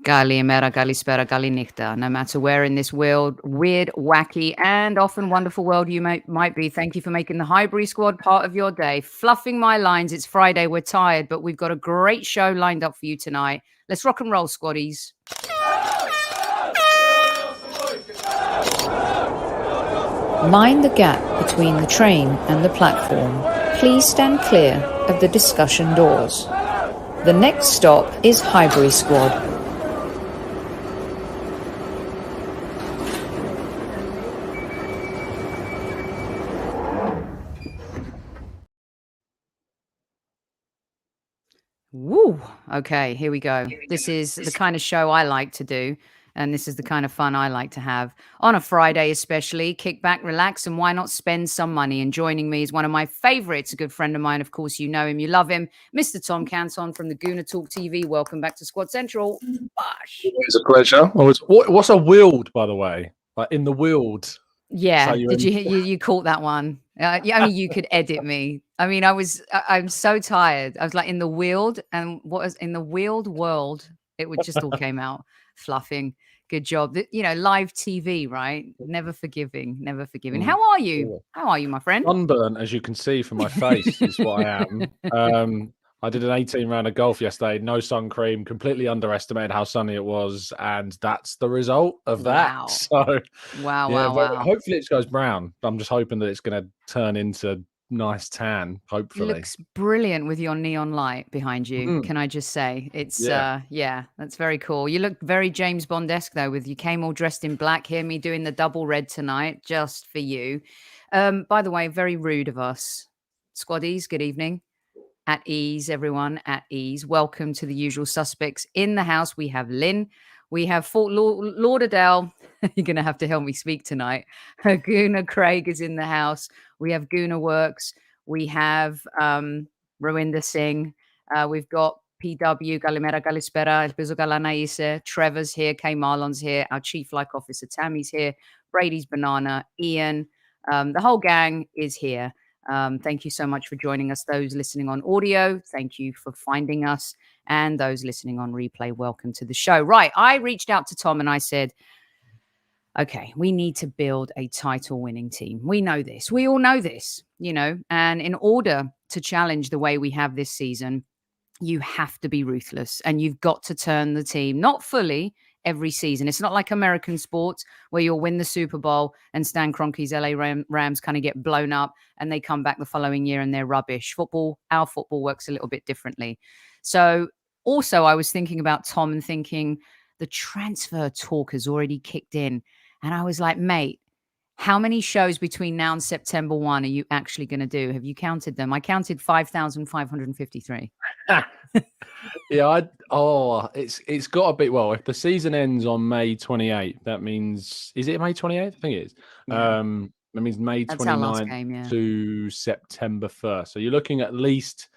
Galimera, Galispera, Galinichta. No matter where in this world, weird, wacky, and often wonderful world you might be, thank you for making the Highbury Squad part of your day. Fluffing my lines. It's Friday. We're tired, but we've got a great show lined up for you tonight. Let's rock and roll, squaddies. Mind the gap between the train and the platform. Please stand clear of the discussion doors. The next stop is Highbury Squad. Woo! Okay, here we go. This is the kind of show I like to do, and this is the kind of fun I like to have on a Friday, especially. Kick back, relax, and why not spend some money? And joining me is one of my favorites, a good friend of mine. Of course, you know him, you love him, Mr. Tom Canton from the Gooner Talk TV. Welcome back to Squad Central. Bosh. It's a pleasure. What's a wield, by the way? Like in the wield. Yeah, did you caught that one? Only you could edit me. I mean, I'm so tired. I was like in the wheeled, and what was in the wheeled world? It would just all came out fluffing. Good job. You know, live TV, right? Never forgiving, never forgiving. How are you? How are you, my friend? Sunburnt, as you can see from my face, is what I am. I did an 18 round of golf yesterday, no sun cream, completely underestimated how sunny it was, and that's the result of that. Wow. So, wow. Hopefully it goes brown. I'm just hoping that it's going to turn into nice tan, hopefully. It looks brilliant with your neon light behind you. Can I just say it's yeah, that's very cool. You look very James Bond-esque though, with you came all dressed in black. Hear me doing the double red tonight just for you. By the way, very rude of us. Squaddies, good evening. At ease, everyone, at ease. Welcome to the usual suspects in the house. We have Lynn. We have Fort Lauderdale. You're going to have to help me speak tonight. Gooner Craig is in the house. We have Gooner Works. We have Rawinder Singh. We've got PW, Galimera Galispera, El Piso Galanaise. Trevor's here. K Marlon's here. Our Chief Like Officer Tammy's here. Brady's Banana. Ian. The whole gang is here. Thank you so much for joining us. Those listening on audio, thank you for finding us. And those listening on replay, welcome to the show. Right. I reached out to Tom and I said, okay, we need to build a title winning team. We know this. We all know this, you know, and in order to challenge the way we have this season, you have to be ruthless and you've got to turn the team, not fully every season. It's not like American sports where you'll win the Super Bowl and Stan Kroenke's LA Rams kind of get blown up and they come back the following year and they're rubbish. Our football works a little bit differently. So also I was thinking about Tom and thinking the transfer talk has already kicked in. And I was like, mate, how many shows between now and September 1 are you actually going to do? Have you counted them? I counted 5,553. Yeah, it's got to be, well, if the season ends on May 28th, that means, is it May 28th? I think it is. Yeah. That means May 29th to September 1st. So you're looking at least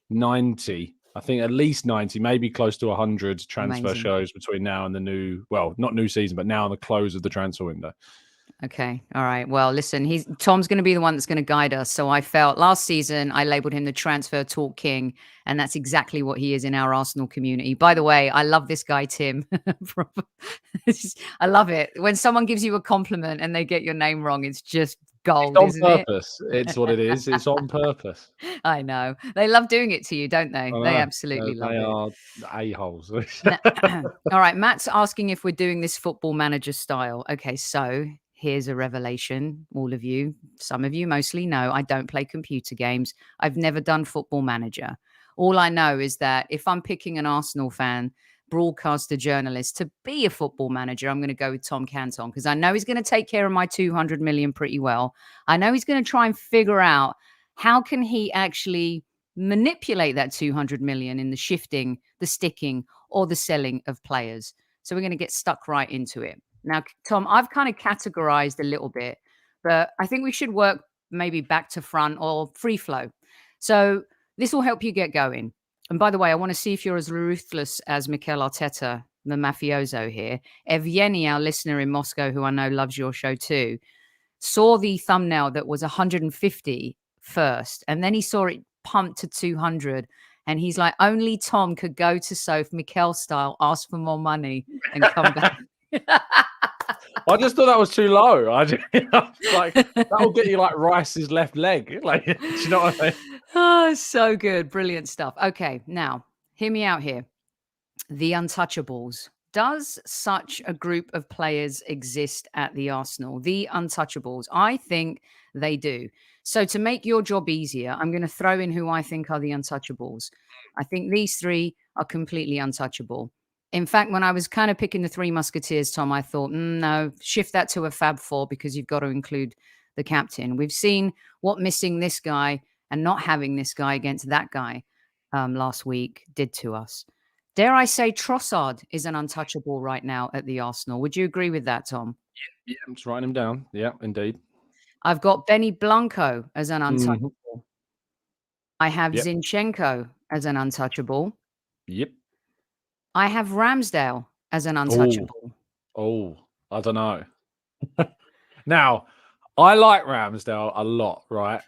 90, I think at least 90, maybe close to 100 transfer shows between now and the new, well, not new season, but now and the close of the transfer window. Okay. All right. Well, listen, Tom's going to be the one that's going to guide us. So I felt last season I labeled him the transfer talk king, and that's exactly what he is in our Arsenal community. By the way, I love this guy, Tim. I love it. When someone gives you a compliment and they get your name wrong, it's just gold, it's on purpose. It's what it is. It's on purpose. I know. They love doing it to you, don't they? They absolutely love it. They are a-holes. All right. Matt's asking if we're doing this football manager style. Okay, so here's a revelation, all of you. Some of you mostly know I don't play computer games. I've never done football manager. All I know is that if I'm picking an Arsenal fan, broadcaster, journalist to be a football manager, I'm going to go with Tom Canton because I know he's going to take care of my 200 million pretty well. I know he's going to try and figure out how can he actually manipulate that 200 million in the shifting, the sticking, or the selling of players. So we're going to get stuck right into it. Now, Tom, I've kind of categorized a little bit, but I think we should work maybe back to front or free flow. So this will help you get going. And by the way, I want to see if you're as ruthless as Mikel Arteta, the mafioso here. Evgeny, our listener in Moscow, who I know loves your show too, saw the thumbnail that was 150 first, and then he saw it pumped to 200. And he's like, only Tom could go to Soph, Mikel style, ask for more money and come back. I just thought that was too low. Like, that'll get you like Rice's left leg. Like, do you know what I mean? Oh, so good. Brilliant stuff. Okay, now, hear me out here. The untouchables. Does such a group of players exist at the Arsenal? The untouchables. I think they do. So to make your job easier, I'm going to throw in who I think are the untouchables. I think these three are completely untouchable. In fact, when I was kind of picking the Three Musketeers, Tom, I thought, no, shift that to a Fab Four because you've got to include the captain. We've seen what missing this guy and not having this guy against that guy last week did to us. Dare I say Trossard is an untouchable right now at the Arsenal. Would you agree with that, Tom? Yeah, I'm just writing him down. Yeah, indeed. I've got Benny Blanco as an untouchable. Mm-hmm. I have Zinchenko as an untouchable. Yep. I have Ramsdale as an untouchable. Oh, I don't know. Now, I like Ramsdale a lot, right?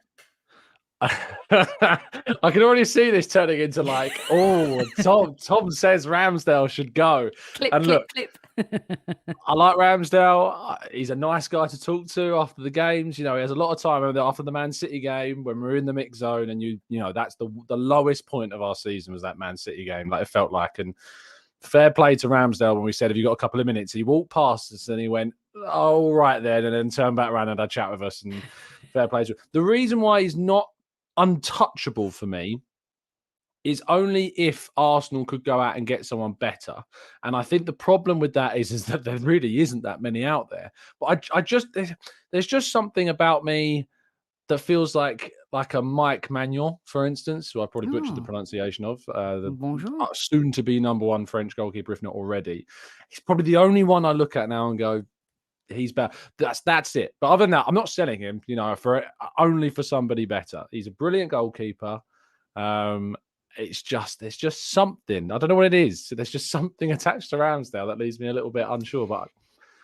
I can already see this turning into like, Tom says Ramsdale should go. Clip. I like Ramsdale. He's a nice guy to talk to after the games. You know, he has a lot of time after the Man City game when we're in the mix zone, and you know that's the lowest point of our season was that Man City game. Like it felt like, and fair play to Ramsdale when we said, "Have you got a couple of minutes?" He walked past us and he went, "Oh, right then," and then turned back around and had a chat with us. And fair play to him. The reason why he's not untouchable for me is only if Arsenal could go out and get someone better. And I think the problem with that is that there really isn't that many out there. But there's just something about me that feels like a Mike Maignan, for instance, who I probably butchered the pronunciation of, the soon to be number one French goalkeeper, if not already. He's probably the only one I look at now and go, he's bad. That's it. But other than that, I'm not selling him, only for somebody better. He's a brilliant goalkeeper. There's just something. I don't know what it is. So there's just something attached to Ramsdale that leaves me a little bit unsure. But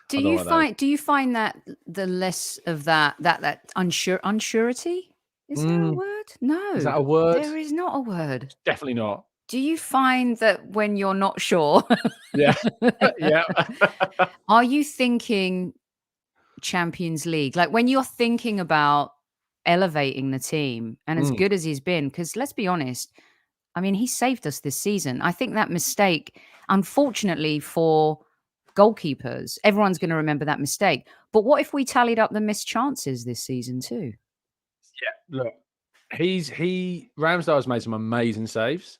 do you find that the less of that unsurety? Is that a word? No. Is that a word? There is not a word. It's definitely not. Do you find that when you're not sure? Yeah. Yeah. Are you thinking Champions League? Like when you're thinking about elevating the team and as good as he's been, because let's be honest, I mean, he saved us this season. I think that mistake, unfortunately for goalkeepers, everyone's going to remember that mistake. But what if we tallied up the missed chances this season too? Yeah, look, Ramsdale has made some amazing saves.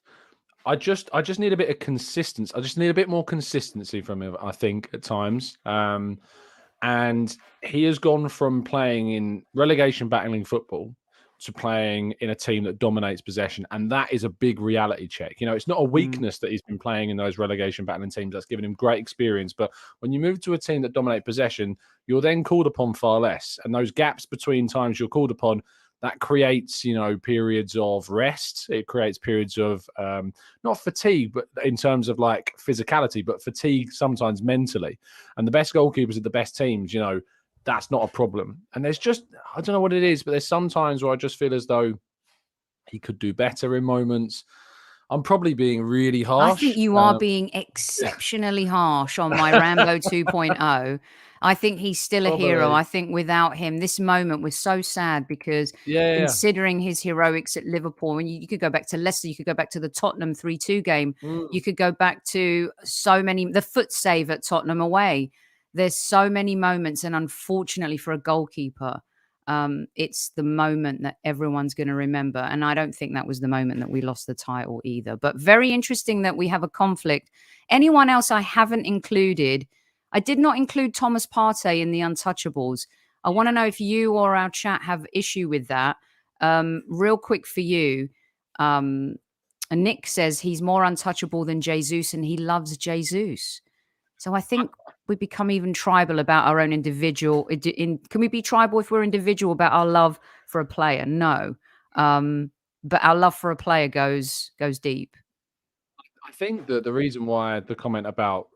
I just need a bit of consistency. I just need a bit more consistency from him, I think, at times. And he has gone from playing in relegation battling football to playing in a team that dominates possession. And that is a big reality check. It's not a weakness that he's been playing in those relegation battling teams. That's given him great experience. But when you move to a team that dominate possession, you're then called upon far less. And those gaps between times you're called upon, that creates, periods of rest. It creates periods of not fatigue, but in terms of like physicality, but fatigue sometimes mentally. And the best goalkeepers at the best teams, that's not a problem. And there's just, I don't know what it is, but there's some times where I just feel as though he could do better in moments. I'm probably being really harsh. I think you are being exceptionally harsh on my Rambo 2.0. I think he's still a hero. I think without him, this moment was so sad because considering his heroics at Liverpool, and you could go back to Leicester, you could go back to the Tottenham 3-2 game, you could go back to the foot save at Tottenham away. There's so many moments, and unfortunately for a goalkeeper, it's the moment that everyone's going to remember. And I don't think that was the moment that we lost the title either. But very interesting that we have a conflict. Anyone else I haven't included? I did not include Thomas Partey in the untouchables. I want to know if you or our chat have issue with that. Real quick for you. Nick says he's more untouchable than Jesus and he loves Jesus. So I think we become even tribal about our own individual. Can we be tribal if we're individual about our love for a player? No. But our love for a player goes deep. I think that the reason why the comment about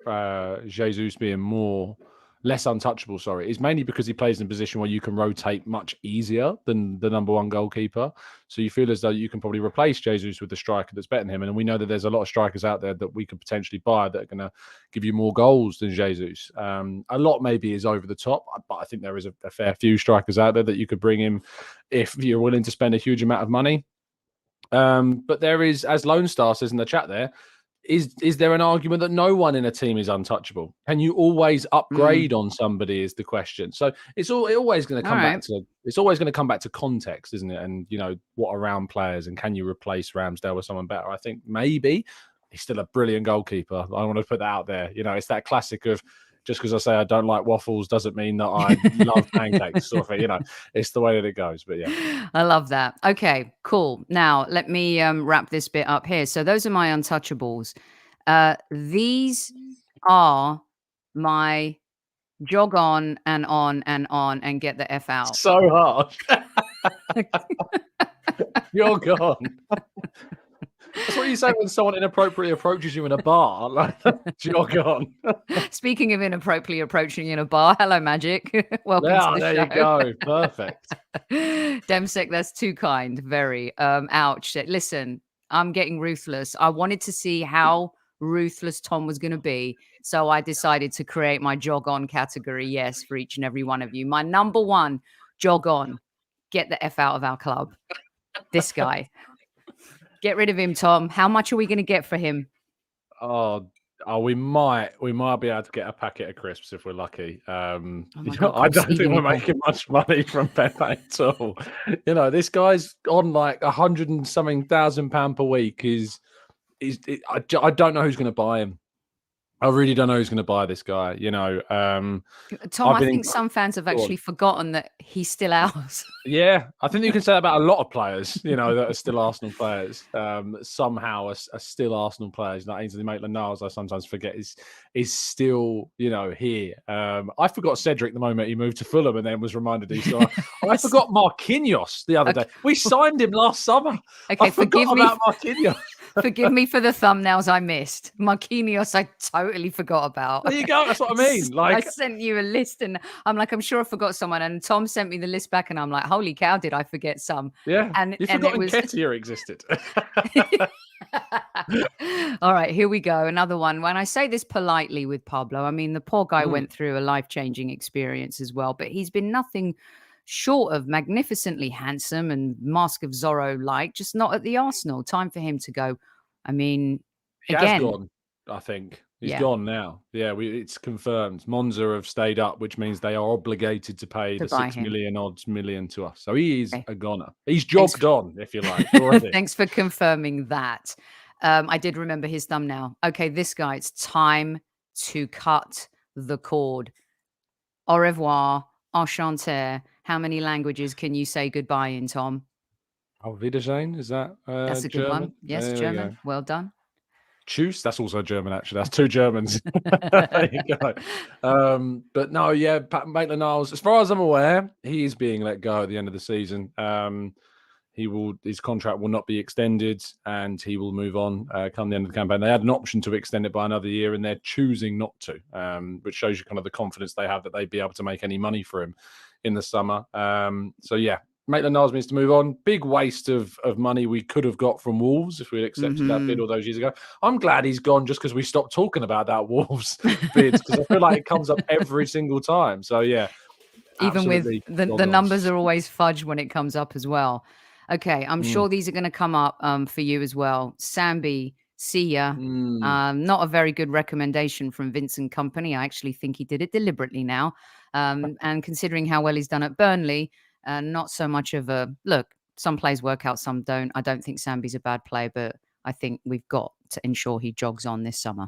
Jesus being more less untouchable, sorry, is mainly because he plays in a position where you can rotate much easier than the number one goalkeeper. So you feel as though you can probably replace Jesus with the striker that's better than him. And we know that there's a lot of strikers out there that we could potentially buy that are going to give you more goals than Jesus. A lot maybe is over the top, but I think there is a fair few strikers out there that you could bring him if you're willing to spend a huge amount of money. But there is, as Lone Star says in the chat there, is there an argument that no one in a team is untouchable? Can you always upgrade on somebody is the question. So it's always going to come back to, it's always going to come back to context, isn't it? And, you know, what around players, and can you replace Ramsdale with someone better? I think maybe he's still a brilliant goalkeeper. I want to put that out there. You know, it's that classic of, just because I say I don't like waffles doesn't mean that I love pancakes. Sort of thing, you know, it's the way that it goes. But yeah, I love that. Okay, cool. Now let me wrap this bit up here. So those are my untouchables. These are my jog on and get the F out. So hard. You're gone. That's what you say when someone inappropriately approaches you in a bar. Like, jog on. Speaking of inappropriately approaching you in a bar, hello, Magic. Welcome to the there show. You go. Perfect. Demsek, that's too kind. Very. Ouch. Listen, I'm getting ruthless. I wanted to see how ruthless Tom was going to be. So I decided to create my jog on category. Yes, for each and every one of you. My number one, jog on. Get the F out of our club. This guy. Get rid of him, Tom. How much are we going to get for him? Oh, we might be able to get a packet of crisps if we're lucky. God, I don't think we're making much money from Pepe at all. You know, this guy's on like 100 and something £1,000 per week. I don't know who's going to buy him. I really don't know who's going to buy this guy. You know, Tom, I think some fans have actually forgotten that he's still ours. Yeah, I think you can say that about a lot of players, you know, that are still Arsenal players. Somehow are still Arsenal players. Like Ainsley Maitland-Niles, I sometimes forget is still, you know, here. I forgot Cedric the moment he moved to Fulham, and then was reminded he's still. I forgot Marquinhos the other day. We signed him last summer. Okay, forgive me about Marquinhos. Forgive me for the thumbnails I missed. Marquinhos, I totally forgot about. There you go. That's what I mean. Like, I sent you a list, and I'm like, I'm sure I forgot someone. And Tom sent me the list back, and I'm like, holy cow, did I forget some? Yeah. And you forgot Nketiah existed. All right, here we go. Another one. When I say this politely with Pablo, I mean, the poor guy went through a life-changing experience as well, but he's been nothing short of magnificently handsome and Mask of Zorro-like, just not at the Arsenal. Time for him to go. I mean, he again, has gone, I think. He's gone now. Yeah, it's confirmed. Monza have stayed up, which means they are obligated to pay the 6 million odds million to us. So he is a goner. He's jogged on, if you like. Thanks for confirming that. I did remember his thumbnail. Okay, this guy, it's time to cut the cord. Au revoir, enchanté. How many languages can you say goodbye in, Tom? Auf Wiedersehen, is that that's a good German? one. Yes, there German. Well done. Tschüss, that's also German, actually. That's two Germans. There you go. But no, yeah, Maitland-Niles, as far as I'm aware, he is being let go at the end of the season. His contract will not be extended, and he will move on come the end of the campaign. They had an option to extend it by another year, and they're choosing not to, which shows you kind of the confidence they have that they'd be able to make any money for him in the summer. So yeah, Maitland-Niles needs to move on. Big waste of money we could have got from Wolves if we'd accepted that bid all those years ago. I'm glad he's gone just because we stopped talking about that Wolves bid, because I feel like it comes up every single time. So yeah, even with the numbers are always fudged when it comes up as well. Okay, I'm sure these are going to come up for you as well. Sambi, see ya. Not a very good recommendation from Vincent Kompany. I actually think he did it deliberately now. And considering how well he's done at Burnley, not so much of a look. Some players work out, some don't. I don't think Sambi's a bad player, but I think we've got to ensure he jogs on this summer.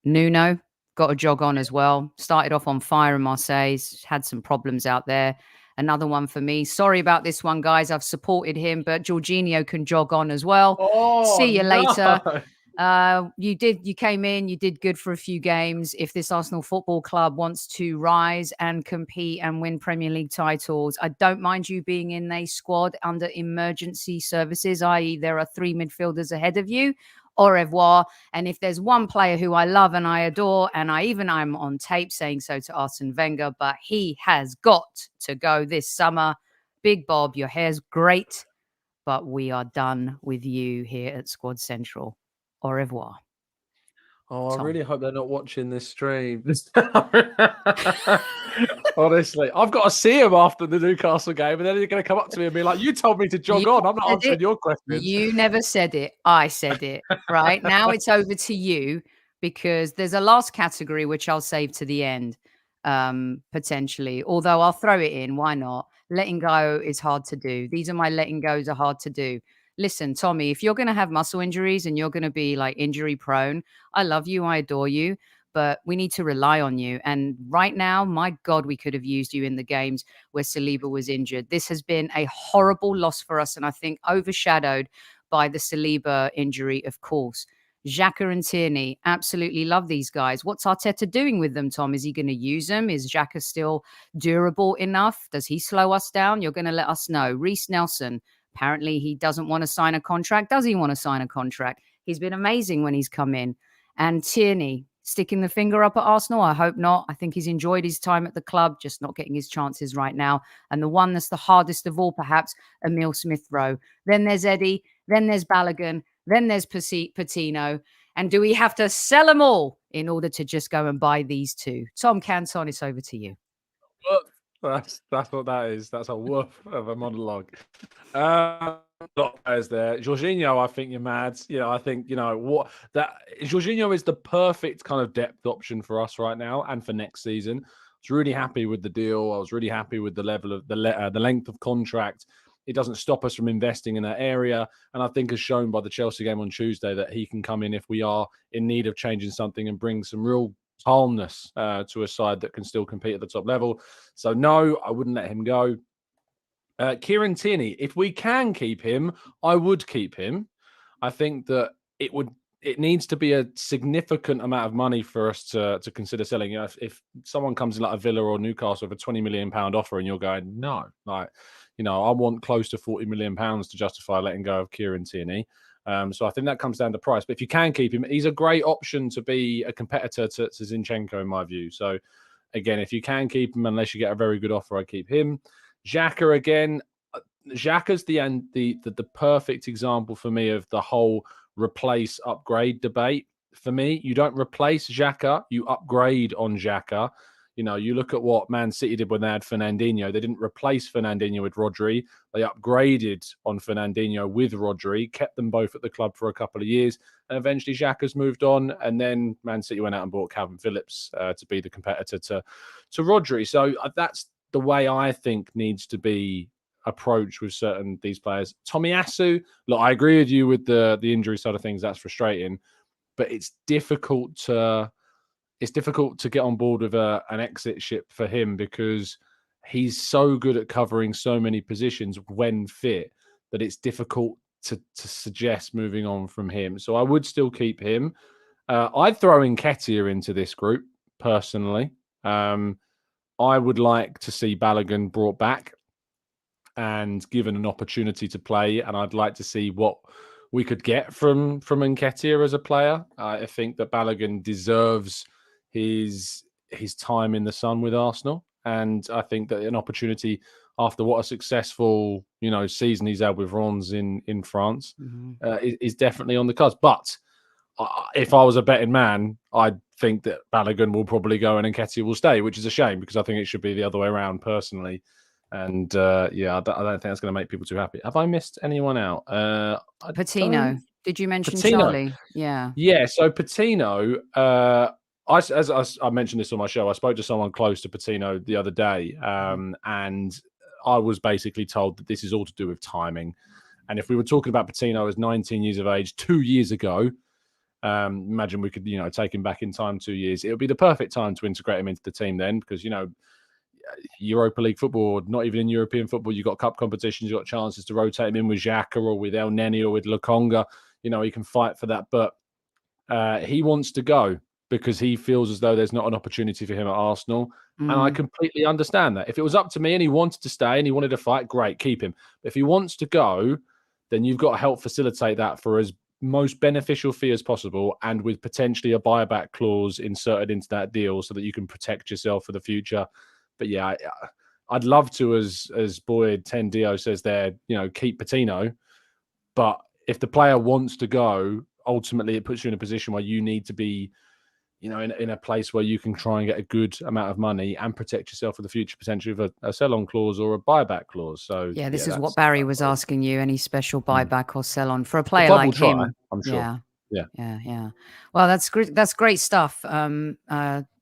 Nuno got a jog on as well. Started off on fire in Marseille. Had some problems out there. Another one for me. Sorry about this one, guys. I've supported him, but Jorginho can jog on as well. Oh, see you later. You came in, you did good for a few games. If this Arsenal Football Club wants to rise and compete and win Premier League titles, I don't mind you being in a squad under emergency services, i.e. there are 3 midfielders ahead of you. Au revoir. And if there's one player who I love and I adore, and I'm on tape saying so to Arsene Wenger, but he has got to go this summer. Big Bob, your hair's great, but we are done with you here at Squad Central. Au revoir. Oh, Tom. I really hope they're not watching this stream. Honestly, I've got to see him after the Newcastle game, and then they're going to come up to me and be like, "You told me to jog on. I'm not answering your questions." You never said it. I said it. Right now, it's over to you because there's a last category which I'll save to the end, potentially. Although I'll throw it in. Why not? Letting go is hard to do. These are my letting goes are hard to do. Listen, Tommy, if you're going to have muscle injuries and you're going to be like injury prone, I love you. I adore you. But we need to rely on you. And right now, my God, we could have used you in the games where Saliba was injured. This has been a horrible loss for us. And I think overshadowed by the Saliba injury, of course. Xhaka and Tierney, absolutely love these guys. What's Arteta doing with them, Tom? Is he going to use them? Is Xhaka still durable enough? Does he slow us down? You're going to let us know. Reece Nelson, apparently he doesn't want to sign a contract. Does he want to sign a contract? He's been amazing when he's come in. And Tierney, sticking the finger up at Arsenal? I hope not. I think he's enjoyed his time at the club, just not getting his chances right now. And the one that's the hardest of all, perhaps, Emile Smith-Rowe. Then there's Eddie. Then there's Balogun. Then there's Patino. And do we have to sell them all in order to just go and buy these two? Tom Canton, it's over to you. That's what that is. That's a woof of a monologue. A lot of players there. Jorginho, I think you're mad. I think Jorginho is the perfect kind of depth option for us right now and for next season. I was really happy with the deal. I was really happy with the level of the length of contract. It doesn't stop us from investing in that area. And I think as shown by the Chelsea game on Tuesday that he can come in if we are in need of changing something and bring some real calmness to a side that can still compete at the top level. So no, I wouldn't let him go. Kieran Tierney, if we can keep him, I would keep him. I think that it needs to be a significant amount of money for us to consider selling. If someone comes in like a Villa or Newcastle with a £20 million offer and you're going, no, I want close to £40 million to justify letting go of Kieran Tierney. So I think that comes down to price. But if you can keep him, he's a great option to be a competitor to Zinchenko, in my view. So again, if you can keep him, unless you get a very good offer, I keep him. Xhaka again. Xhaka's the perfect example for me of the whole replace upgrade debate. For me, you don't replace Xhaka, you upgrade on Xhaka. You look at what Man City did when they had Fernandinho. They didn't replace Fernandinho with Rodri. They upgraded on Fernandinho with Rodri, kept them both at the club for a couple of years, and eventually Xhaka's moved on. And then Man City went out and bought Calvin Phillips to be the competitor to Rodri. So that's the way I think needs to be approached with certain these players. Tomiyasu, look, I agree with you with the injury side of things. That's frustrating, but it's difficult to get on board with an exit ship for him because he's so good at covering so many positions when fit that it's difficult to suggest moving on from him. So I would still keep him. I'd throw Nketiah into this group personally. I would like to see Balogun brought back and given an opportunity to play, and I'd like to see what we could get from Nketiah as a player. I think that Balogun deserves his time in the sun with Arsenal, and I think that an opportunity after what a successful season he's had with Rennes in France is definitely on the cards. But if I was a betting man, I'd think that Balogun will probably go and Nketiah will stay, which is a shame because I think it should be the other way around personally. And I don't think that's going to make people too happy. Have I missed anyone out? Patino. Did you mention Patino? Charlie? Yeah. Yeah. So Patino, as I mentioned this on my show, I spoke to someone close to Patino the other day, and I was basically told that this is all to do with timing. And if we were talking about Patino as 19 years of age 2 years ago, imagine we could, take him back in time 2 years. It would be the perfect time to integrate him into the team then, because, Europa League football, not even in European football, you've got cup competitions, you've got chances to rotate him in with Xhaka or with El Neni or with Lokonga. He can fight for that. But he wants to go because he feels as though there's not an opportunity for him at Arsenal. And I completely understand that. If it was up to me and he wanted to stay and he wanted to fight, great, keep him. But if he wants to go, then you've got to help facilitate that for as most beneficial fee as possible, and with potentially a buyback clause inserted into that deal so that you can protect yourself for the future. But yeah, I'd love to, as Boyd 10 Dio says there, keep Patino. But if the player wants to go, ultimately it puts you in a position where you need to be, in a place where you can try and get a good amount of money and protect yourself for the future, potentially with a sell-on clause or a buyback clause. So yeah, this is what Barry was asking you. Any special buyback or sell-on for a player like him? I'm sure. Yeah. Well, that's great. That's great stuff.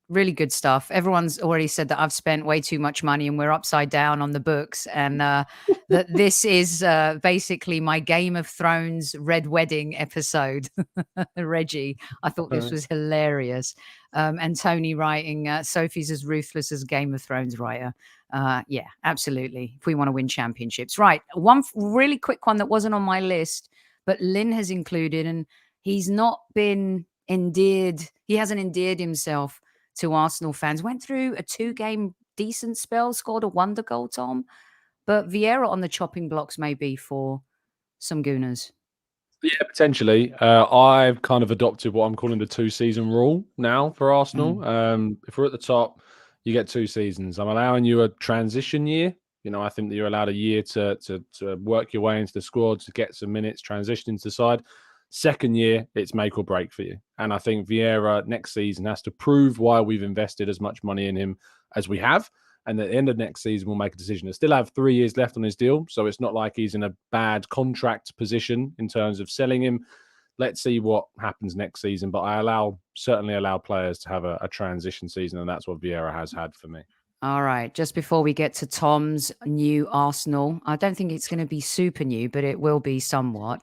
Really good stuff. Everyone's already said that I've spent way too much money and we're upside down on the books, and that this is basically my Game of Thrones Red Wedding episode. Reggie, I thought this was hilarious. And Tony writing, Sophie's as ruthless as Game of Thrones writer. Yeah, absolutely. If we want to win championships. Right. One really quick one that wasn't on my list, but Lynn has included, and he's not been endeared. He hasn't endeared himself to Arsenal fans. Went through a 2-game decent spell, scored a wonder goal, Tom. But Vieira on the chopping blocks maybe for some Gooners. Yeah, potentially. I've kind of adopted what I'm calling the 2-season rule now for Arsenal. If we're at the top, you get 2 seasons. I'm allowing you a transition year. I think that you're allowed a year to work your way into the squad, to get some minutes, transition into the side. Second year, it's make or break for you. And I think Vieira next season has to prove why we've invested as much money in him as we have. And at the end of next season, we'll make a decision. He'll still have 3 years left on his deal. So it's not like he's in a bad contract position in terms of selling him. Let's see what happens next season. But I certainly allow players to have a transition season. And that's what Vieira has had for me. All right. Just before we get to Tom's new Arsenal, I don't think it's going to be super new, but it will be somewhat.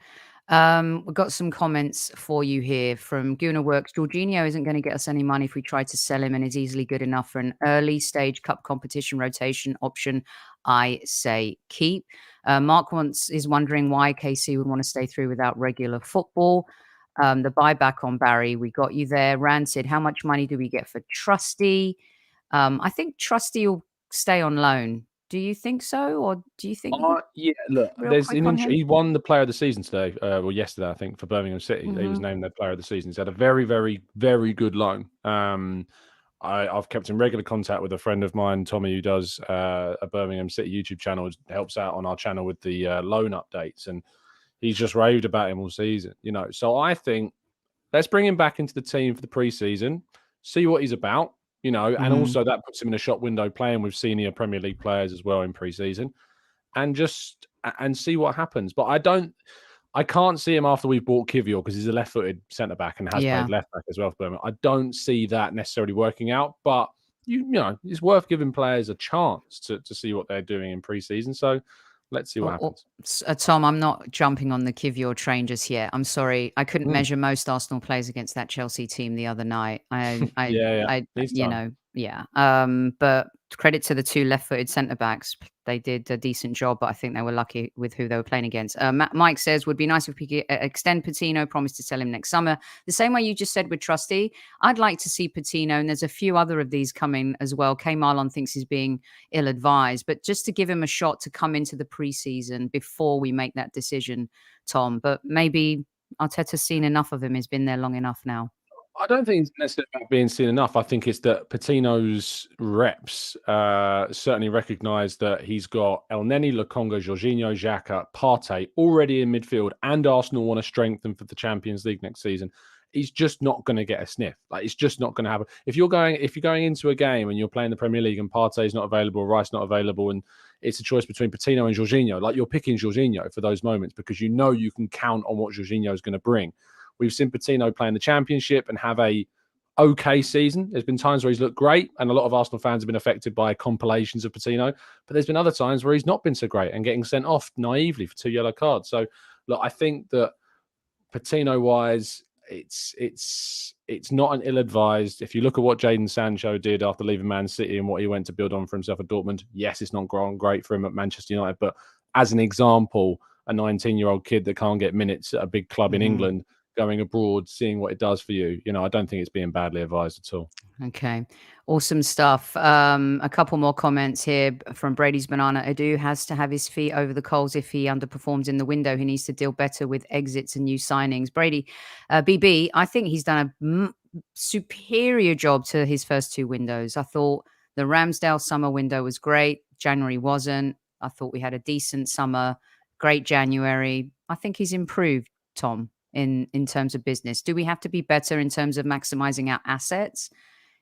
We've got some comments for you here from Gooner Works. Jorginho isn't going to get us any money if we try to sell him, and is easily good enough for an early stage cup competition rotation option. I say keep. Mark is wondering why KC would want to stay through without regular football. The buyback on Barry, we got you there. Rancid, how much money do we get for Trusty? I think Trusty will stay on loan. Do you think so, or do you think? Yeah, look, he won the Player of the Season today, yesterday, I think, for Birmingham City. He was named the Player of the Season. He's had a very, very, very good loan. I've kept in regular contact with a friend of mine, Tommy, who does a Birmingham City YouTube channel, helps out on our channel with the loan updates, and he's just raved about him all season. So I think let's bring him back into the team for the pre-season, see what he's about. And also that puts him in a shop window playing with senior Premier League players as well in pre-season, and see what happens. But I can't see him after we've bought Kivior, because he's a left-footed centre-back and has played left-back as well for Birmingham. I don't see that necessarily working out, but it's worth giving players a chance to see what they're doing in pre-season. So let's see what happens. Tom, I'm not jumping on the Kivior train just yet. I'm sorry. I couldn't measure most Arsenal players against that Chelsea team the other night. But credit to the 2 left-footed centre-backs. They did a decent job, but I think they were lucky with who they were playing against. Mike says, would be nice if we could extend Patino, promise to sell him next summer. The same way you just said with Trusty, I'd like to see Patino, and there's a few other of these coming as well. K. Marlon thinks he's being ill-advised, but just to give him a shot to come into the pre-season before we make that decision, Tom. But maybe Arteta's seen enough of him. He's been there long enough now. I don't think it's necessarily about being seen enough. I think it's that Patino's reps certainly recognise that he's got El Neni, Lokonga, Jorginho, Xhaka, Partey already in midfield, and Arsenal want to strengthen for the Champions League next season. He's just not going to get a sniff. It's just not going to happen. If you're going into a game and you're playing the Premier League and Partey's not available, Rice not available, and it's a choice between Patino and Jorginho, you're picking Jorginho for those moments because you can count on what Jorginho is going to bring. We've seen Patino play in the Championship and have a okay season. There's been times where he's looked great, and a lot of Arsenal fans have been affected by compilations of Patino. But there's been other times where he's not been so great and getting sent off naively for 2 yellow cards. So, look, I think that Patino-wise, it's not an ill-advised. If you look at what Jadon Sancho did after leaving Man City and what he went to build on for himself at Dortmund, yes, it's not gone great for him at Manchester United. But as an example, a 19-year-old kid that can't get minutes at a big club in England going abroad, seeing what it does for you. I don't think it's being badly advised at all. Okay. Awesome stuff. A couple more comments here from Brady's Banana. Edu has to have his feet over the coals if he underperforms in the window. He needs to deal better with exits and new signings. Brady, BB, I think he's done a superior job to his first 2 windows. I thought the Ramsdale summer window was great. January wasn't. I thought we had a decent summer, great January. I think he's improved, Tom, in terms of business. Do we have to be better in terms of maximizing our assets?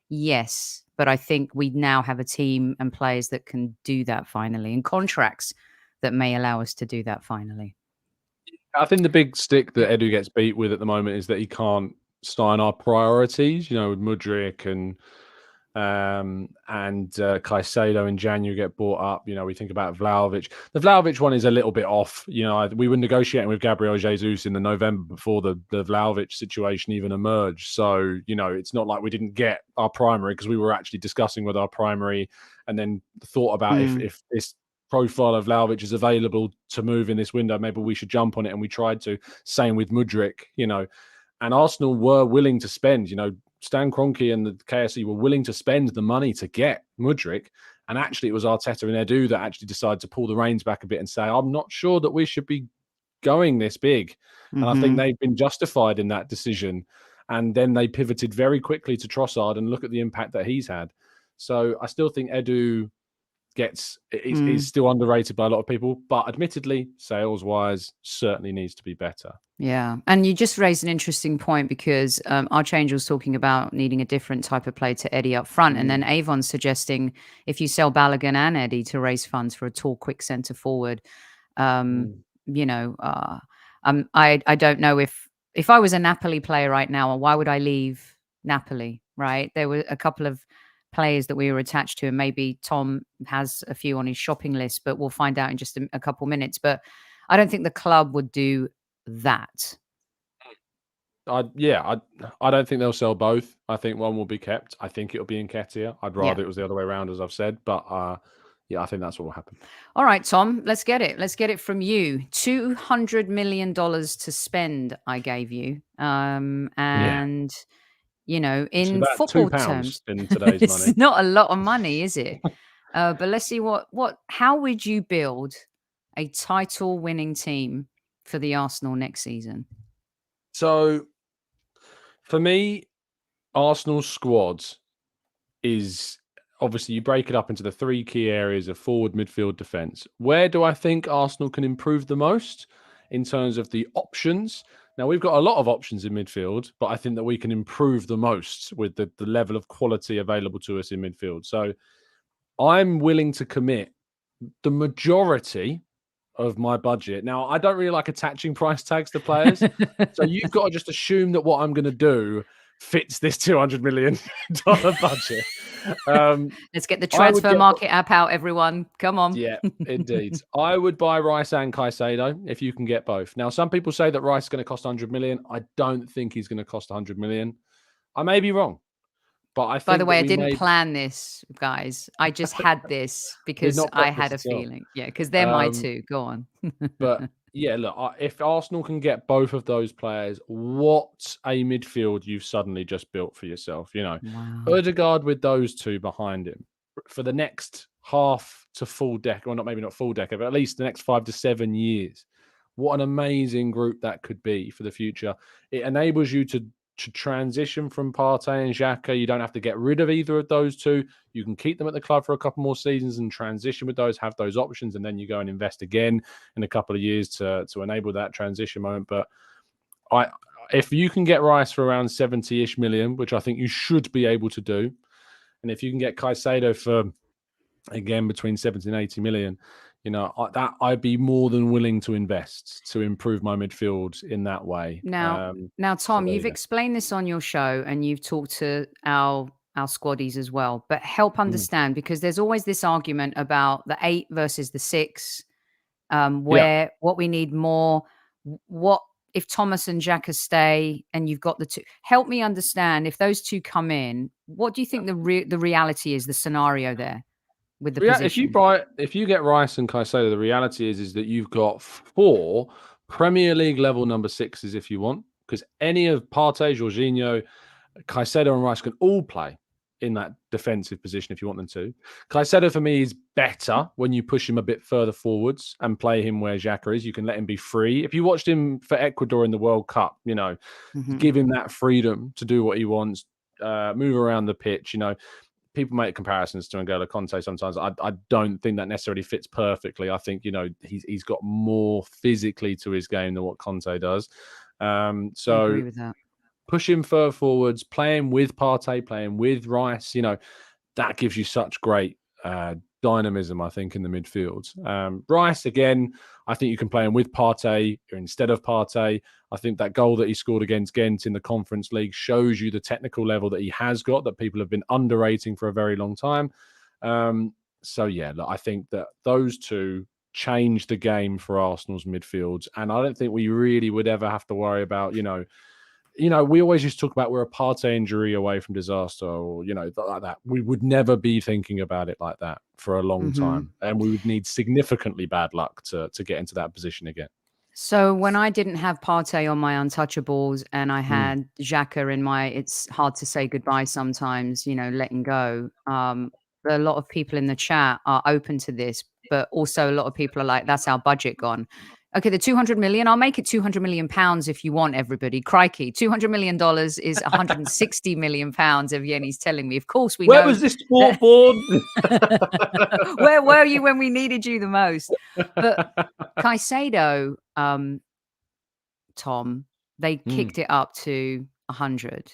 Yes, but I think we now have a team and players that can do that finally, and contracts that may allow us to do that finally. I think the big stick that Edu gets beat with at the moment is that he can't sign our priorities, with Mudryk and Caicedo in January get bought up. We think about Vlahovic. The Vlahovic one is a little bit off. We were negotiating with Gabriel Jesus in the November before the Vlahovic situation even emerged. So, it's not like we didn't get our primary, because we were actually discussing with our primary and then thought about if this profile of Vlahovic is available to move in this window, maybe we should jump on it. And we tried to. Same with Mudryk, and Arsenal were willing to spend, Stan Kroenke and the KSE were willing to spend the money to get Mudryk. And actually, it was Arteta and Edu that actually decided to pull the reins back a bit and say, I'm not sure that we should be going this big. And I think they've been justified in that decision. And then they pivoted very quickly to Trossard, and look at the impact that he's had. So I still think Edu is still underrated by a lot of people, but admittedly, sales-wise, certainly needs to be better. Yeah, and you just raised an interesting point, because our change was talking about needing a different type of play to Eddie up front, and then Avon's suggesting if you sell Balogun and Eddie to raise funds for a tall, quick centre forward. I don't know if I was a Napoli player right now, why would I leave Napoli? Right, there were a couple of players that we were attached to, and maybe Tom has a few on his shopping list, but we'll find out in just a couple minutes. But I don't think the club would do that. I don't think they'll sell both. I think one will be kept. I think it'll be Nketiah. I'd rather it was the other way around, as I've said. But I think that's what will happen. All right, Tom, let's get it. Let's get it from you. $200 million to spend, I gave you. In football terms, in today's it's money. Not a lot of money, is it? But let's see how would you build a title-winning team for the Arsenal next season? So, for me, Arsenal's squad is obviously, you break it up into the 3 key areas of forward, midfield, defence. Where do I think Arsenal can improve the most in terms of the options? Now, we've got a lot of options in midfield, but I think that we can improve the most with the level of quality available to us in midfield. So I'm willing to commit the majority of my budget. Now, I don't really like attaching price tags to players. So you've got to just assume that what I'm going to do fits this $200 million budget. Let's get the transfer market app out, everyone. Come on. Yeah, indeed. I would buy Rice and Caicedo if you can get both. Now, some people say that Rice is going to cost 100 million. I don't think he's going to cost 100 million. I may be wrong. But I think, by the way, I didn't plan this, guys. I just had this because I had a feeling. Yeah, because they're my 2. Go on. But yeah, look, if Arsenal can get both of those players, what a midfield you've suddenly just built for yourself. Wow. Odegaard with those 2 behind him for the next half to full decade, well, maybe not full decade, but at least the next 5 to 7 years. What an amazing group that could be for the future. It enables you to transition from Partey and Xhaka. You don't have to get rid of either of those 2. You can keep them at the club for a couple more seasons and transition with those, have those options, and then you go and invest again in a couple of years to enable that transition moment. But if you can get Rice for around 70-ish million, which I think you should be able to do, and if you can get Caicedo for, again, between 70 and 80 million, I'd be more than willing to invest to improve my midfield in that way. Now, Tom, you've explained this on your show, and you've talked to our squaddies as well. But help understand, because there's always this argument about the 8 versus the 6, where what we need more. What if Thomas and Xhaka stay, and you've got the 2? Help me understand, if those 2 come in, what do you think the reality is, the scenario there? With the position. If you get Rice and Caicedo, the reality is that you've got 4 Premier League level number 6s if you want, because any of Partey, Jorginho, Caicedo and Rice can all play in that defensive position if you want them to. Caicedo for me is better when you push him a bit further forwards and play him where Xhaka is. You can let him be free. If you watched him for Ecuador in the World Cup, give him that freedom to do what he wants, move around the pitch. People make comparisons to N'Golo Conte sometimes. I don't think that necessarily fits perfectly. I think, he's got more physically to his game than what Conte does. I agree with that. Push him further forwards, playing with Partey, playing with Rice, that gives you such great dynamism, I think, in the midfield. Rice, again, I think you can play him with Partey or instead of Partey. I think that goal that he scored against Ghent in the Conference League shows you the technical level that he has got, that people have been underrating for a very long time. I think that those two change the game for Arsenal's midfields. And I don't think we really would ever have to worry about, we always used to talk about we're a Partey injury away from disaster or, like that. We would never be thinking about it like that for a long time. And we would need significantly bad luck to get into that position again. So when I didn't have Partey on my untouchables and I had Xhaka in my, it's hard to say goodbye sometimes, letting go. A lot of people in the chat are open to this, but also a lot of people are like, that's our budget gone. Okay, the 200 million, I'll make it 200 million pounds if you want, everybody. Crikey, $200 million is 160 million pounds, Evgeny's telling me. Of course, we know. Where was this sport board? Where were you when we needed you the most? But Caicedo, Tom, they kicked it up to 100.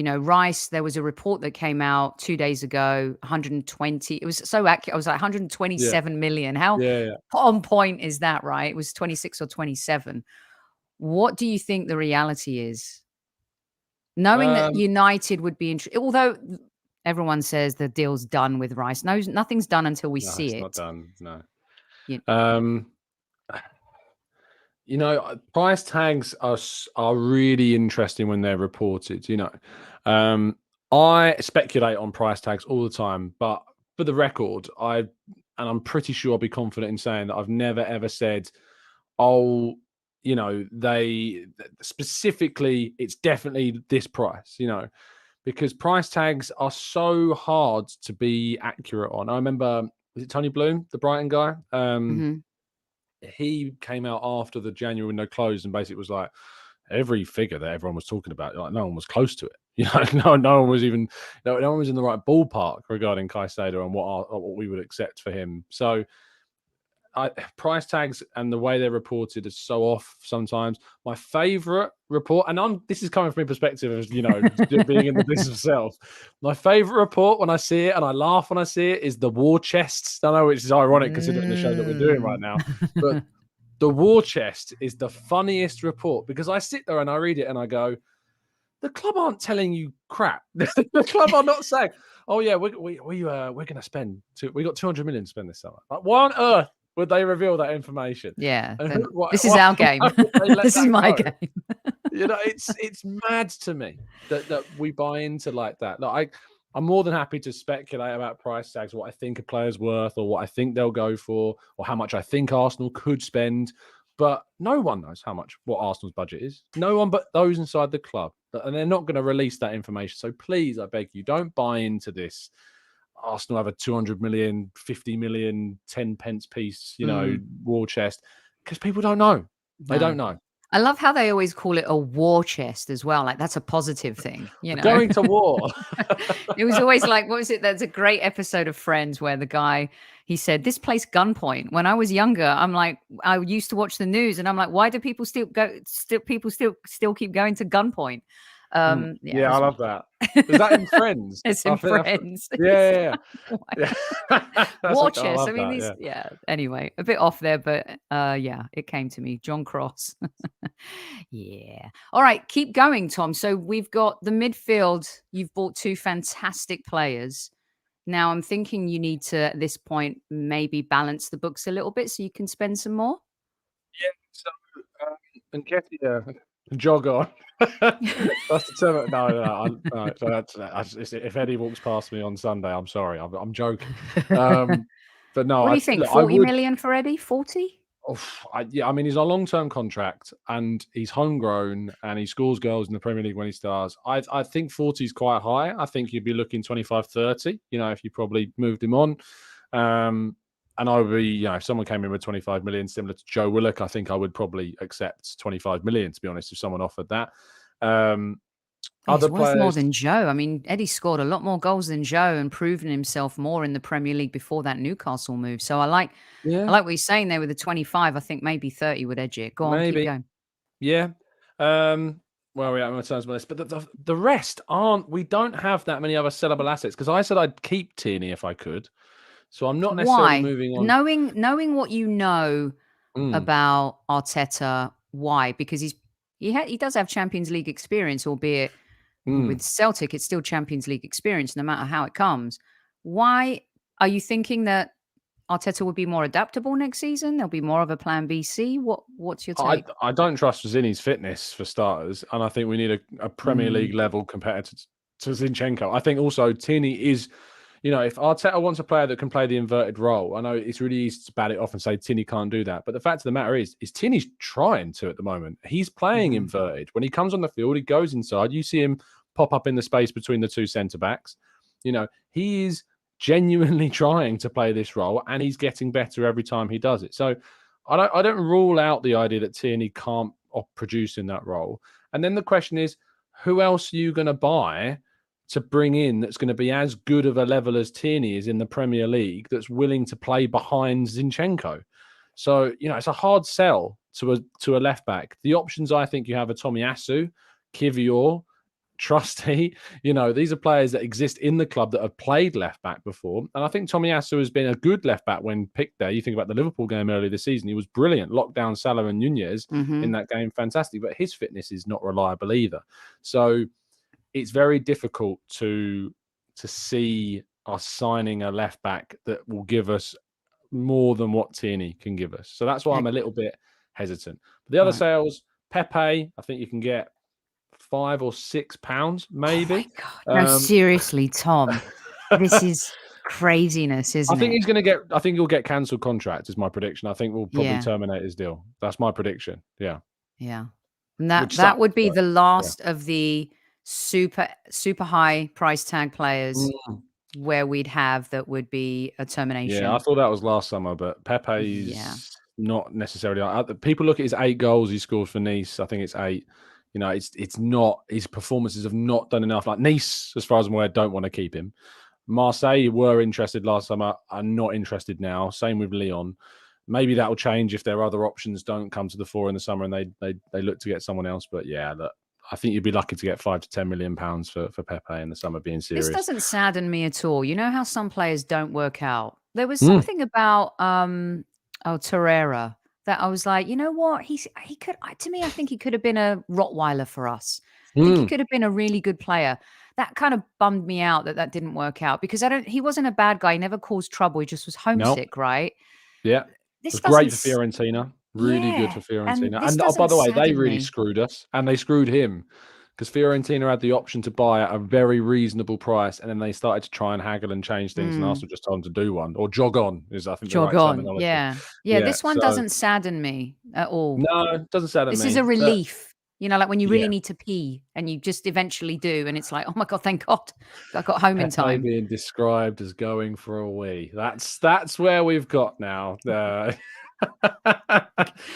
Rice, there was a report that came out 2 days ago, 120. It was so accurate. I was like 127 million. How on point is that, right? It was 26 or 27. What do you think the reality is? Knowing that United would be interested, although everyone says the deal's done with Rice. No, nothing's done until we see it. It's not done, no. Price tags are really interesting when they're reported. I speculate on price tags all the time, but for the record, I'm pretty sure I'll be confident in saying that I've never ever said, they specifically, it's definitely this price, because price tags are so hard to be accurate on. I remember, was it Tony Bloom, the Brighton guy? He came out after the January window closed and basically was like, every figure that everyone was talking about, like no one was close to it. No one was even, no one was in the right ballpark regarding Caicedo and what we would accept for him. So price tags and the way they're reported is so off sometimes. My favorite report, and this is coming from a perspective of, being in the business of self. My favorite report when I see it, and I laugh when I see it, is the war chests. I know, which is ironic considering the show that we're doing right now, but the war chest is the funniest report because I sit there and I read it and I go, the club aren't telling you crap. The club are not saying, oh yeah, we're going to spend, we got 200 million to spend this summer. Like, why on earth would they reveal that information? Yeah, this is our game. This is my game. It's mad to me that we buy into like that. Like, I'm more than happy to speculate about price tags, what I think a player's worth, or what I think they'll go for, or how much I think Arsenal could spend. But no one knows what Arsenal's budget is. No one but those inside the club, and they're not going to release that information. So please, I beg you, don't buy into this. Arsenal have a 200 million, 50 million, 10 pence piece, war chest, because people don't know. They don't know. I love how they always call it a war chest as well. Like that's a positive thing, Going to war. It was always like, what was it? There's a great episode of Friends where the guy, he said, this place gunpoint. When I was younger, I'm like, I used to watch the news and I'm like, why do people still keep going to gunpoint? Yeah, I love that. Is that in Friends? It's in Friends. Yeah. War chest. I mean, anyway, a bit off there, but it came to me. John Cross. Yeah. All right, keep going, Tom. So we've got the midfield. You've bought two fantastic players. Now I'm thinking you need to, at this point, maybe balance the books a little bit so you can spend some more. Yeah. So, and Nketiah, jog on. That's the term. No. So that's if Eddie walks past me on Sunday, I'm sorry. I'm joking. But no. What do you think? 40 million for Eddie? 40? I mean, he's on a long-term contract and he's homegrown and he scores goals in the Premier League when he starts. I think 40 is quite high. I think you'd be looking 25, 30, if you probably moved him on. And I would be, if someone came in with 25 million, similar to Joe Willock, I think I would probably accept 25 million, to be honest, if someone offered that. He's worth more than Joe. I mean, Eddie scored a lot more goals than Joe and proven himself more in the Premier League before that Newcastle move. So I like what you're saying there with the 25. I think maybe 30 would edge it. Go on, keep going. Yeah. Where are we at on my terms of list? But the rest we don't have that many other sellable assets, because I said I'd keep Tierney if I could. So I'm not necessarily moving on. Knowing what you know about Arteta, why? Because he does have Champions League experience, albeit with Celtic, it's still Champions League experience, no matter how it comes. Why are you thinking that Arteta would be more adaptable next season? There'll be more of a plan B, C? What's your take? I don't trust Zinny's fitness, for starters, and I think we need a Premier League level competitor to Zinchenko. I think also Tierney is... if Arteta wants a player that can play the inverted role, I know it's really easy to bat it off and say Tierney can't do that. But the fact of the matter is Tierney's trying to at the moment. He's playing inverted. When he comes on the field, he goes inside. You see him pop up in the space between the two centre-backs. He is genuinely trying to play this role, and he's getting better every time he does it. So I don't rule out the idea that Tierney can't produce in that role. And then the question is, who else are you going to buy to bring in that's going to be as good of a level as Tierney is in the Premier League, that's willing to play behind Zinchenko? So, it's a hard sell to a left back. The options I think you have are Tomiyasu, Kivior, Trusty. These are players that exist in the club that have played left back before. And I think Tomiyasu has been a good left back when picked there. You think about the Liverpool game earlier this season, he was brilliant. Locked down Salah and Nunez in that game, fantastic. But his fitness is not reliable either. So it's very difficult to see us signing a left back that will give us more than what Tierney can give us. So that's why I'm a little bit hesitant. But the other sales, Pepe, I think you can get £5 or £6, maybe. Oh my God. No, seriously, Tom. This is craziness, isn't it? I think he'll get cancelled contract, is my prediction. I think we'll probably terminate his deal. That's my prediction. Yeah. Yeah. And that would be the last of the super high price tag players where we'd have that would be a termination. Yeah, I thought that was last summer, but Pepe's not necessarily. People look at his 8 goals he scored for Nice. I think it's 8. It's not, his performances have not done enough. Like Nice, as far as I'm aware, don't want to keep him. Marseille were interested last summer, are not interested now. Same with Lyon. Maybe that will change if their other options don't come to the fore in the summer and they look to get someone else. But yeah, look, I think you'd be lucky to get £5 to £10 million for Pepe in the summer, being serious. This doesn't sadden me at all. You know how some players don't work out? There was something about Torreira that I was like, you know what? He could, to me, I think he could have been a Rottweiler for us. I think he could have been a really good player. That kind of bummed me out that didn't work out, because he wasn't a bad guy. He never caused trouble. He just was homesick, right? Yeah. It was great for Fiorentina. Really good for Fiorentina. And by the way, they really screwed us, and they screwed him, because Fiorentina had the option to buy at a very reasonable price, and then they started to try and haggle and change things, and Arsenal just told them to do one, or jog on is, I think, the right terminology. Yeah. This one doesn't sadden me at all. No, it doesn't sadden me. This is a relief. Like when you really need to pee and you just eventually do, and it's like, oh my God, thank God I got home in time. Being described as going for a wee. That's where we've got now.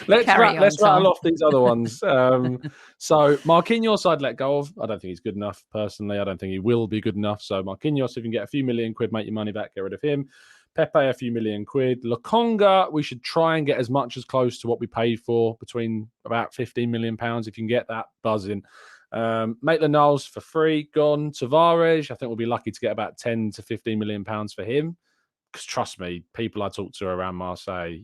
Let's rattle off these other ones. So Marquinhos I'd let go of. I don't think he's good enough, personally. I don't think he will be good enough. So Marquinhos, if you can get a few million quid, make your money back, get rid of him. Pepe, a few million quid. Lokonga, we should try and get as much as close to what we paid for, between about £15 million. If you can get that, buzzing. Maitland-Niles for free, gone. Tavares, I think we'll be lucky to get about 10 to 15 million pounds for him. Because trust me, people I talk to around Marseille,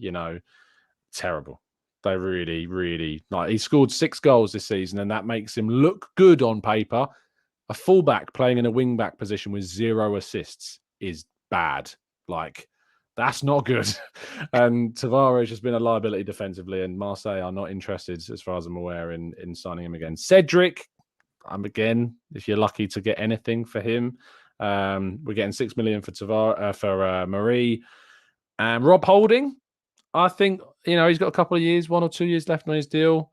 terrible. They really, really, he scored 6 goals this season, and that makes him look good on paper. A fullback playing in a wing-back position with 0 assists is bad. That's not good. And Tavares has been a liability defensively, and Marseille are not interested, as far as I'm aware, in signing him again. Cedric, again, if you're lucky to get anything for him. We're getting 6 million for Marie. And Rob Holding, I think, he's got a couple of years, 1 or 2 years left on his deal.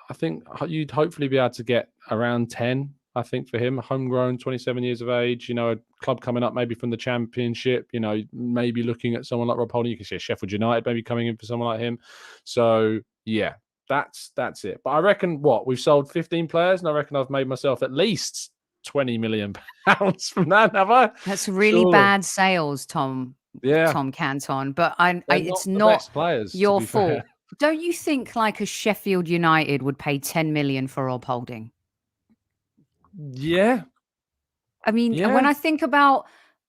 I think you'd hopefully be able to get around 10, I think, for him. Homegrown, 27 years of age, a club coming up maybe from the Championship, maybe looking at someone like Rob Holding. You can see a Sheffield United maybe coming in for someone like him. So, yeah, that's it. But I reckon, we've sold 15 players, and I reckon I've made myself at least £20 million from that, have I? That's really bad sales, Tom. Yeah. Tom Canton. But it's not not best players, your to be fault. fair. Don't you think like a Sheffield United would pay 10 million for Rob Holding? Yeah. I mean, when I think about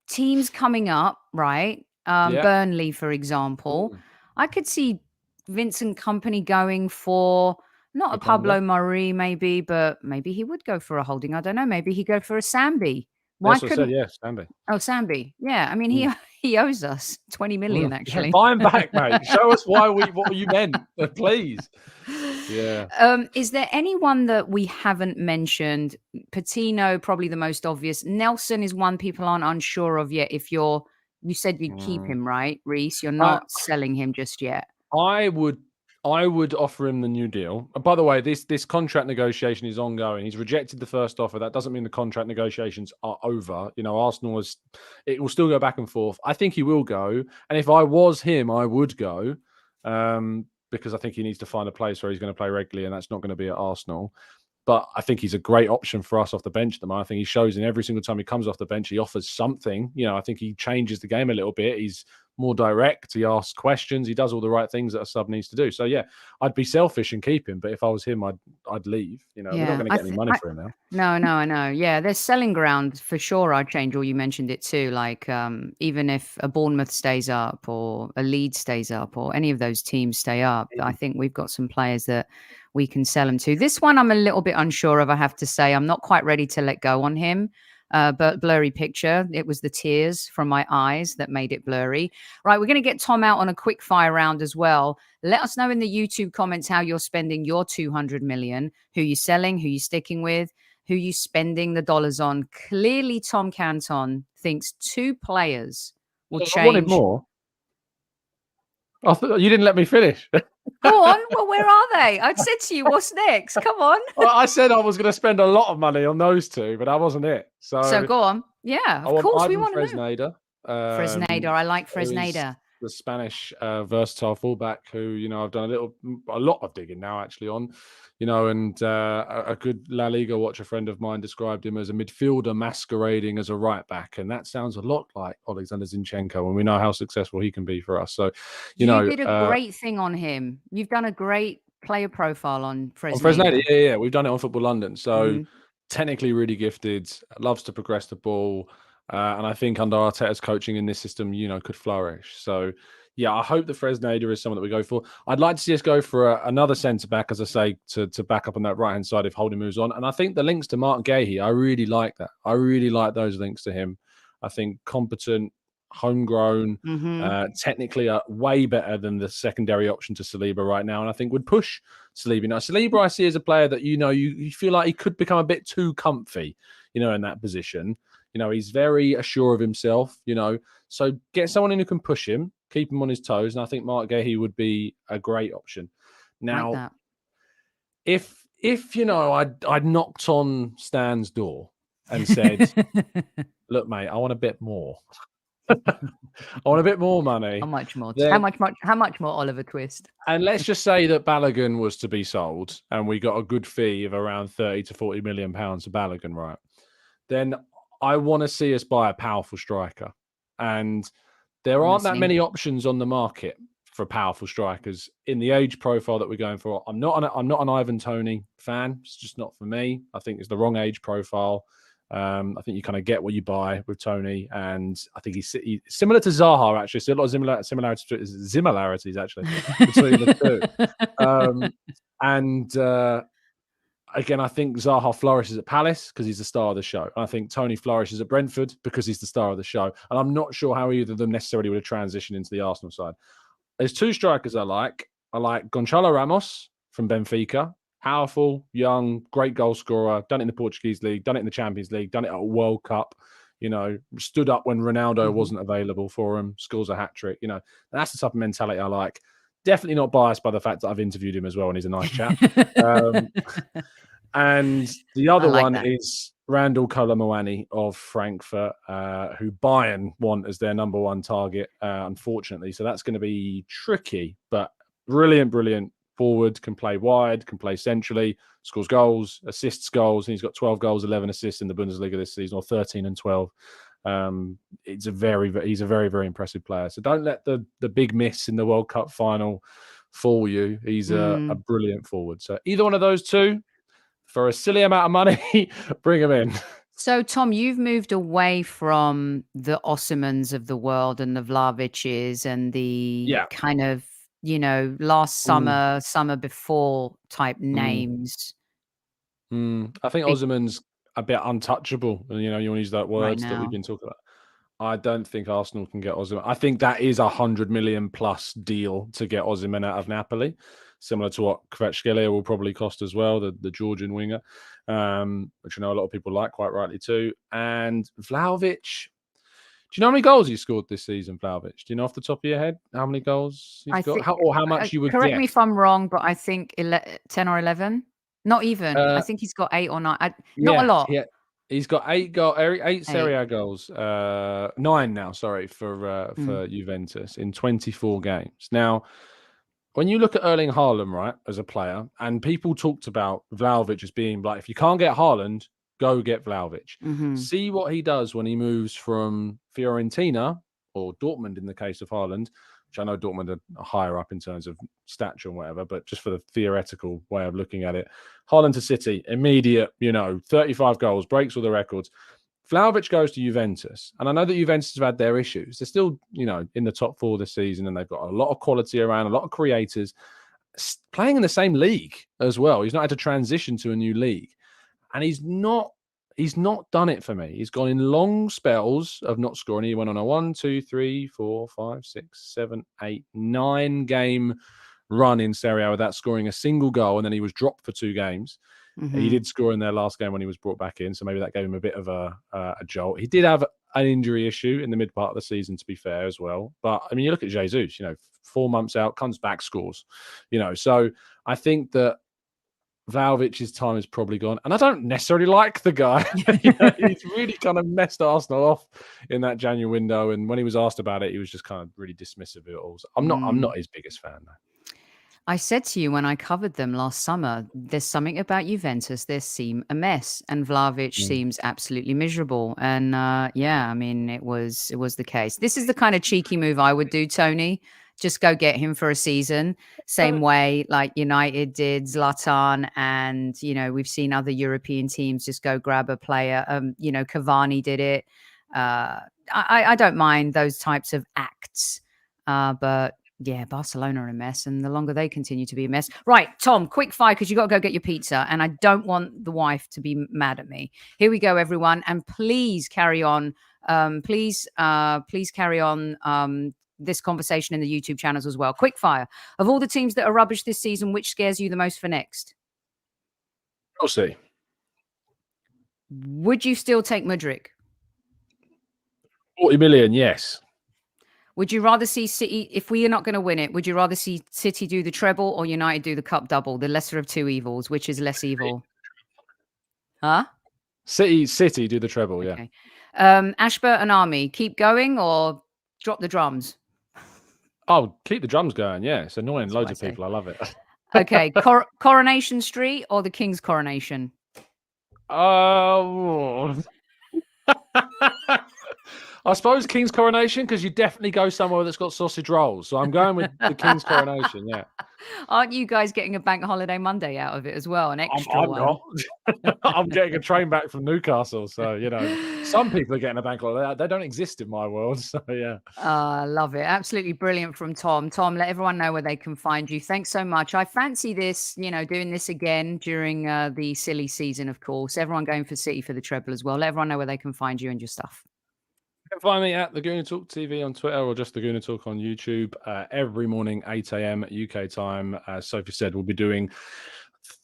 teams coming up, right? Burnley, for example, I could see Vincent Kompany going for not a Pablo Mari, maybe, but maybe he would go for a Holding. I don't know. Maybe he'd go for a Sambi. That's what I said, Sambi. Oh, Sambi. Yeah. I mean, he owes us 20 million, actually. Buy him back, mate. Show us what you meant, please. Yeah. Is there anyone that we haven't mentioned? Patino, probably the most obvious. Nelson is one people aren't unsure of yet. If you said you'd keep him, right, Reese? You're not selling him just yet. I would offer him the new deal. By the way, this contract negotiation is ongoing. He's rejected the first offer. That doesn't mean the contract negotiations are over. Arsenal it will still go back and forth. I think he will go. And if I was him, I would go. Because I think he needs to find a place where he's going to play regularly, and that's not going to be at Arsenal. But I think he's a great option for us off the bench at the moment. I think he shows in every single time he comes off the bench, he offers something. I think he changes the game a little bit. He's more direct. He asks questions. He does all the right things that a sub needs to do. So, yeah, I'd be selfish and keep him. But if I was him, I'd leave. We're not going to get any money for him now. No, I know. Yeah, there's selling ground for sure. I'd change, or you mentioned it too. Like even if a Bournemouth stays up or a Leeds stays up or any of those teams stay up, I think we've got some players that we can sell them to. This one I'm a little bit unsure of, I have to say. I'm not quite ready to let go on him. But blurry picture. It was the tears from my eyes that made it blurry. Right, we're going to get Tom out on a quick fire round as well. Let us know in the YouTube comments how you're spending your 200 million, who you're selling, who you're sticking with, who you spending the dollars on. Clearly, Tom Canton thinks 2 players will change. I wanted more. I thought you didn't let me finish. Go on. Well, where are they? I said to you, what's next? Come on. Well, I said I was going to spend a lot of money on those 2, but that wasn't it. So go on. Yeah, of course we want to know. Fresneda. I like Fresneda. The Spanish versatile fullback who, I've done a lot of digging now actually on, and a good La Liga watcher friend of mine described him as a midfielder masquerading as a right back. And that sounds a lot like Alexander Zinchenko, and we know how successful he can be for us. So, you did a great thing on him. You've done a great player profile on Fresneda. Fresneda, yeah. We've done it on Football London. So technically really gifted, loves to progress the ball. And I think under Arteta's coaching in this system, could flourish. So, yeah, I hope the Fresneda is someone that we go for. I'd like to see us go for another centre-back, as I say, to back up on that right-hand side if Holding moves on. And I think the links to Mark Gahey, I really like that. I really like those links to him. I think competent, homegrown, technically way better than the secondary option to Saliba right now. And I think would push Saliba. Now, Saliba I see as a player that, you feel like he could become a bit too comfy, in that position. He's very assured of himself, So get someone in who can push him, keep him on his toes. And I think Mark Gahey would be a great option. Now, like if I'd knocked on Stan's door and said, look, mate, I want a bit more. I want a bit more money. How much more? How much more, Oliver Twist? And let's just say that Balogun was to be sold and we got a good fee of around 30 to 40 million pounds for Balogun, right? Then I want to see us buy a powerful striker. And there aren't that many options on the market for powerful strikers in the age profile that we're going for. I'm not an Ivan Toney fan. It's just not for me. I think it's the wrong age profile. I think you kind of get what you buy with Toney, and I think he's similar to Zaha actually. So a lot of similarities actually between the two. Again, I think Zaha flourishes at Palace because he's the star of the show. And I think Toney flourishes at Brentford because he's the star of the show. And I'm not sure how either of them necessarily would have transitioned into the Arsenal side. There's 2 strikers I like. I like Gonçalo Ramos from Benfica. Powerful, young, great goal scorer. Done it in the Portuguese League, done it in the Champions League, done it at a World Cup. stood up when Ronaldo wasn't available for him, scores a hat-trick. That's the type of mentality I like. Definitely not biased by the fact that I've interviewed him as well, and he's a nice chap. And the other one is Randall Kolo of Frankfurt, who Bayern want as their number one target, unfortunately. So that's going to be tricky, but brilliant forward, can play wide, can play centrally, scores goals, assists goals, and he's got 12 goals, 11 assists in the Bundesliga this season, or 13 and 12. He's a very, very impressive player. So don't let the big miss in the World Cup final fool you. He's a brilliant forward. So either one of those two, for a silly amount of money, bring him in. So, Tom, you've moved away from the Osimhens of the world and the Vlahoviches and the kind of, last summer before type names. I think Osimhen's a bit untouchable. You want to use that word that we've been talking about. I don't think Arsenal can get Osimhen. I think that is $100 million plus deal to get Osimhen out of Napoli, similar to what Kvaratskhelia will probably cost as well, the Georgian winger, which I know a lot of people like, quite rightly too. And Vlahovic, do you know how many goals he scored this season, Vlahovic? Do you know off the top of your head how many goals he's got? Or how much you would correct me if I'm wrong, but I think 10 or 11. Not even. I think he's got 8 or 9. Not a lot. Yeah. He's got 8 Serie A goals, 9 now, for Juventus in 24 games. Now, when you look at Erling Haaland, right, as a player, and people talked about Vlahovic as being like, if you can't get Haaland, go get Vlahovic. See what he does when he moves from Fiorentina, or Dortmund in the case of Haaland, which I know Dortmund are higher up in terms of stature and whatever, but just for the theoretical way of looking at it. Haaland to City, immediate, 35 goals, breaks all the records. Vlahovic goes to Juventus, and I know that Juventus have had their issues. They're still, in the top 4 this season, and they've got a lot of quality around, a lot of creators, playing in the same league as well. He's not had to transition to a new league, and he's not done it for me. He's gone in long spells of not scoring. He went on a 1, 2, 3, 4, 5, 6, 7, 8, 9 game run in Serie A without scoring a single goal, and then he was dropped for 2 games. He did score in their last game when he was brought back in, so maybe that gave him a bit of a jolt. He did have an injury issue in the mid part of the season, to be fair, as well. But I mean, you look at Jesus, 4 months out, comes back, scores. So I think that Vlahovic's time is probably gone, and I don't necessarily like the guy. He's really kind of messed Arsenal off in that January window, and when he was asked about it, he was just kind of really dismissive of it all. So I'm not his biggest fan, though. I said to you when I covered them last summer, there's something about Juventus. They seem a mess, and Vlahovic seems absolutely miserable. And I mean, it was the case. This is the kind of cheeky move I would do, Tony. Just go get him for a season, same way like United did Zlatan, and we've seen other European teams just go grab a player. Cavani did it. I don't mind those types of acts, but. Yeah, Barcelona are a mess, and the longer they continue to be a mess. Right, Tom, quick fire, because you got to go get your pizza, and I don't want the wife to be mad at me. Here we go, everyone, and please carry on. Please carry on this conversation in the YouTube channels as well. Quick fire. Of all the teams that are rubbish this season, which scares you the most for next? Chelsea. Would you still take Mudryk? 40 million, yes. Would you rather see City, if we are not going to win it, would you rather see City do the treble or United do the cup double, the lesser of two evils? Which is less evil? Huh? City do the treble, okay. Ashburt and Army, keep going or drop the drums? Oh, keep the drums going, yeah. It's annoying. That's loads of people. I love it. Okay, Coronation Street or the King's Coronation? Oh... I suppose King's Coronation, because you definitely go somewhere that's got sausage rolls. So I'm going with the King's Coronation, yeah. Aren't you guys getting a bank holiday Monday out of it as well? An extra I'm not. I'm getting a train back from Newcastle. So, some people are getting a bank holiday. They don't exist in my world. So, yeah. I love it. Absolutely brilliant from Tom. Tom, let everyone know where they can find you. Thanks so much. I fancy this, doing this again during the silly season, of course. Everyone going for City for the treble as well. Let everyone know where they can find you and your stuff. You can find me at the Gooner Talk TV on Twitter or just the Gooner Talk on YouTube every morning, 8 a.m. UK time. As Sophie said, we'll be doing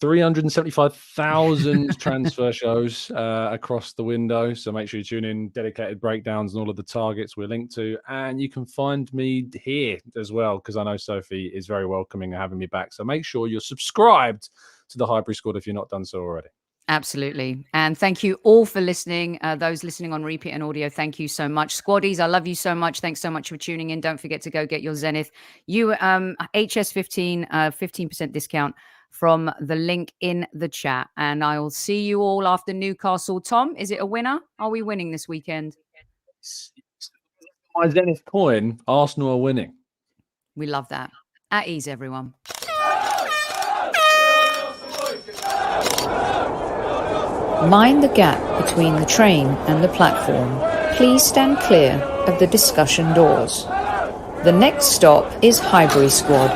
375,000 transfer shows across the window. So make sure you tune in. Dedicated breakdowns and all of the targets we're linked to. And you can find me here as well, because I know Sophie is very welcoming and having me back. So make sure you're subscribed to the Highbury Squad if you're not done so already. Absolutely. And thank you all for listening. Those listening on repeat and audio, thank you so much. Squaddies, I love you so much. Thanks so much for tuning in. Don't forget to go get your Zenith. HS15, 15% discount from the link in the chat. And I will see you all after Newcastle. Tom, is it a winner? Are we winning this weekend? My Zenith coin, Arsenal are winning. We love that. At ease, everyone. Mind the gap between the train and the platform. Please stand clear of the discussion doors. The next stop is Highbury Squad.